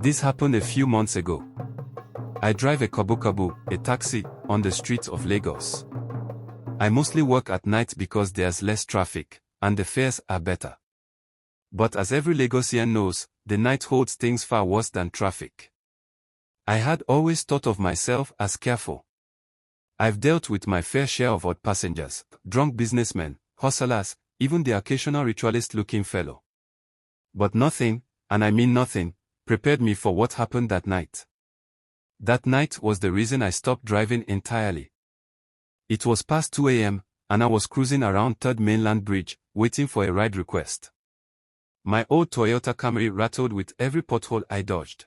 This happened a few months ago. I drive a kabu, a taxi, on the streets of Lagos. I mostly work at night because there's less traffic, and the fares are better. But as every Lagosian knows, the night holds things far worse than traffic. I had always thought of myself as careful. I've dealt with my fair share of odd passengers, drunk businessmen, hustlers, even the occasional ritualist-looking fellow. But nothing, and I mean nothing, prepared me for what happened that night. That night was the reason I stopped driving entirely. It was past 2 a.m., and I was cruising around 3rd Mainland Bridge, waiting for a ride request. My old Toyota Camry rattled with every pothole I dodged.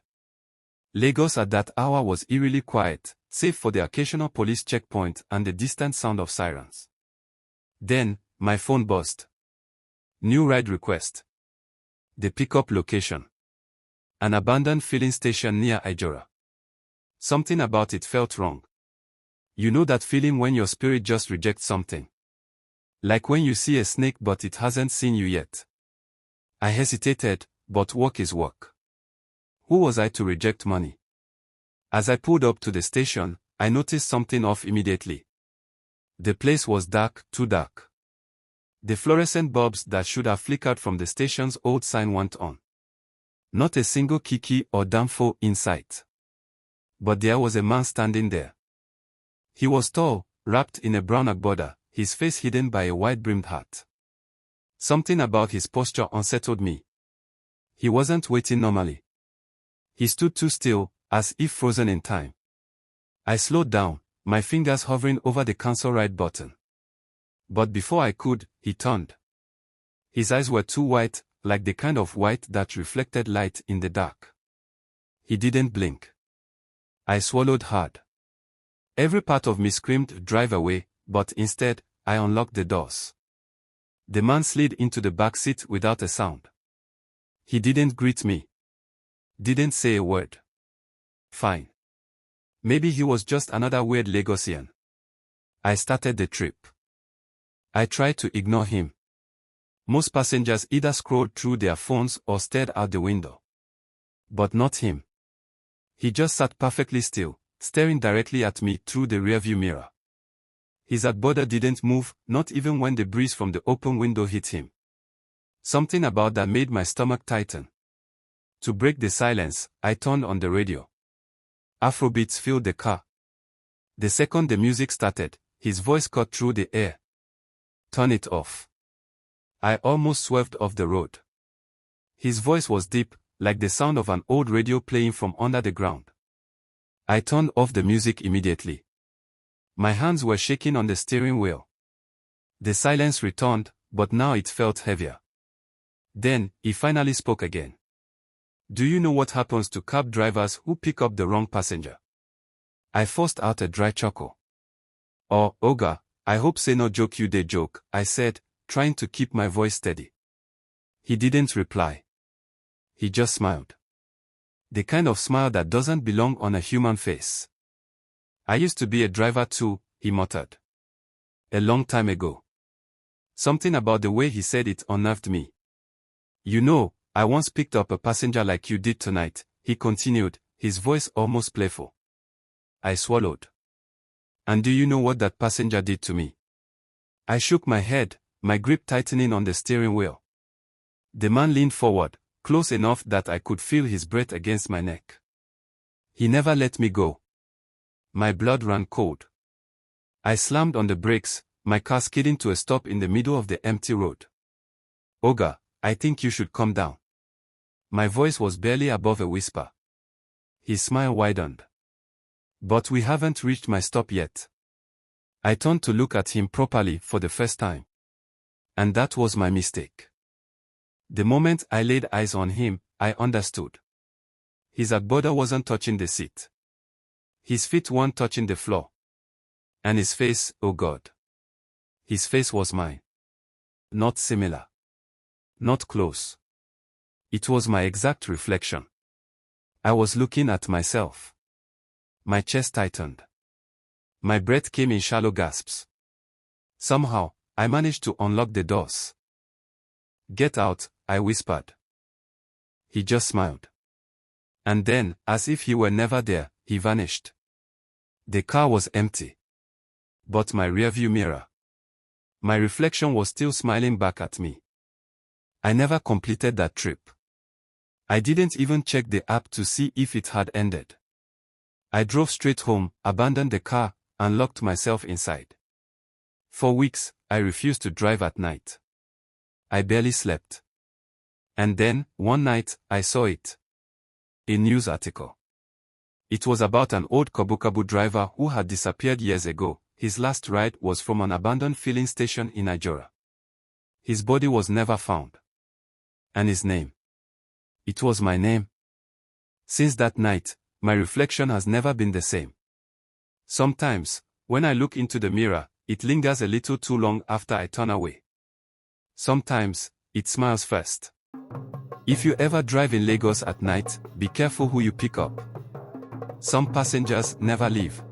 Lagos at that hour was eerily quiet, save for the occasional police checkpoint and the distant sound of sirens. Then, my phone buzzed. New ride request. The pickup location. An abandoned filling station near Ijora. Something about it felt wrong. You know that feeling when your spirit just rejects something? Like when you see a snake but it hasn't seen you yet. I hesitated, but work is work. Who was I to reject money? As I pulled up to the station, I noticed something off immediately. The place was dark, too dark. The fluorescent bulbs that should have flickered from the station's old sign weren't on. Not a single kiki or damfo in sight. But there was a man standing there. He was tall, wrapped in a brown agbada, his face hidden by a wide-brimmed hat. Something about his posture unsettled me. He wasn't waiting normally. He stood too still, as if frozen in time. I slowed down, my fingers hovering over the cancel ride button. But before I could, he turned. His eyes were too white, like the kind of white that reflected light in the dark. He didn't blink. I swallowed hard. Every part of me screamed, "Drive away," but instead, I unlocked the doors. The man slid into the back seat without a sound. He didn't greet me. Didn't say a word. Fine. Maybe he was just another weird Lagosian. I started the trip. I tried to ignore him. Most passengers either scrolled through their phones or stared out the window. But not him. He just sat perfectly still, staring directly at me through the rearview mirror. His agbada didn't move, not even when the breeze from the open window hit him. Something about that made my stomach tighten. To break the silence, I turned on the radio. Afrobeats filled the car. The second the music started, his voice cut through the air. Turn it off. I almost swerved off the road. His voice was deep, like the sound of an old radio playing from under the ground. I turned off the music immediately. My hands were shaking on the steering wheel. The silence returned, but now it felt heavier. Then, he finally spoke again. Do you know what happens to cab drivers who pick up the wrong passenger? I forced out a dry chuckle. Oh, Oga, I hope say no joke you dey joke, I said, trying to keep my voice steady. He didn't reply. He just smiled. The kind of smile that doesn't belong on a human face. I used to be a driver too, he muttered. A long time ago. Something about the way he said it unnerved me. You know, I once picked up a passenger like you did tonight, he continued, his voice almost playful. I swallowed. And do you know what that passenger did to me? I shook my head, my grip tightening on the steering wheel. The man leaned forward, close enough that I could feel his breath against my neck. He never let me go. My blood ran cold. I slammed on the brakes, my car skidding to a stop in the middle of the empty road. Oga, I think you should come down. My voice was barely above a whisper. His smile widened. But we haven't reached my stop yet. I turned to look at him properly for the first time. And that was my mistake. The moment I laid eyes on him, I understood. His agbada wasn't touching the seat. His feet weren't touching the floor. And his face, oh God. His face was mine. Not similar. Not close. It was my exact reflection. I was looking at myself. My chest tightened. My breath came in shallow gasps. Somehow, I managed to unlock the doors. Get out, I whispered. He just smiled. And then, as if he were never there, he vanished. The car was empty. But my rearview mirror. My reflection was still smiling back at me. I never completed that trip. I didn't even check the app to see if it had ended. I drove straight home, abandoned the car, and locked myself inside. For weeks, I refused to drive at night. I barely slept. And then, one night, I saw it. A news article. It was about an old kabu driver who had disappeared years ago. His last ride was from an abandoned filling station in Nigeria. His body was never found. And his name. It was my name. Since that night, my reflection has never been the same. Sometimes, when I look into the mirror, it lingers a little too long after I turn away. Sometimes, it smiles first. If you ever drive in Lagos at night, be careful who you pick up. Some passengers never leave.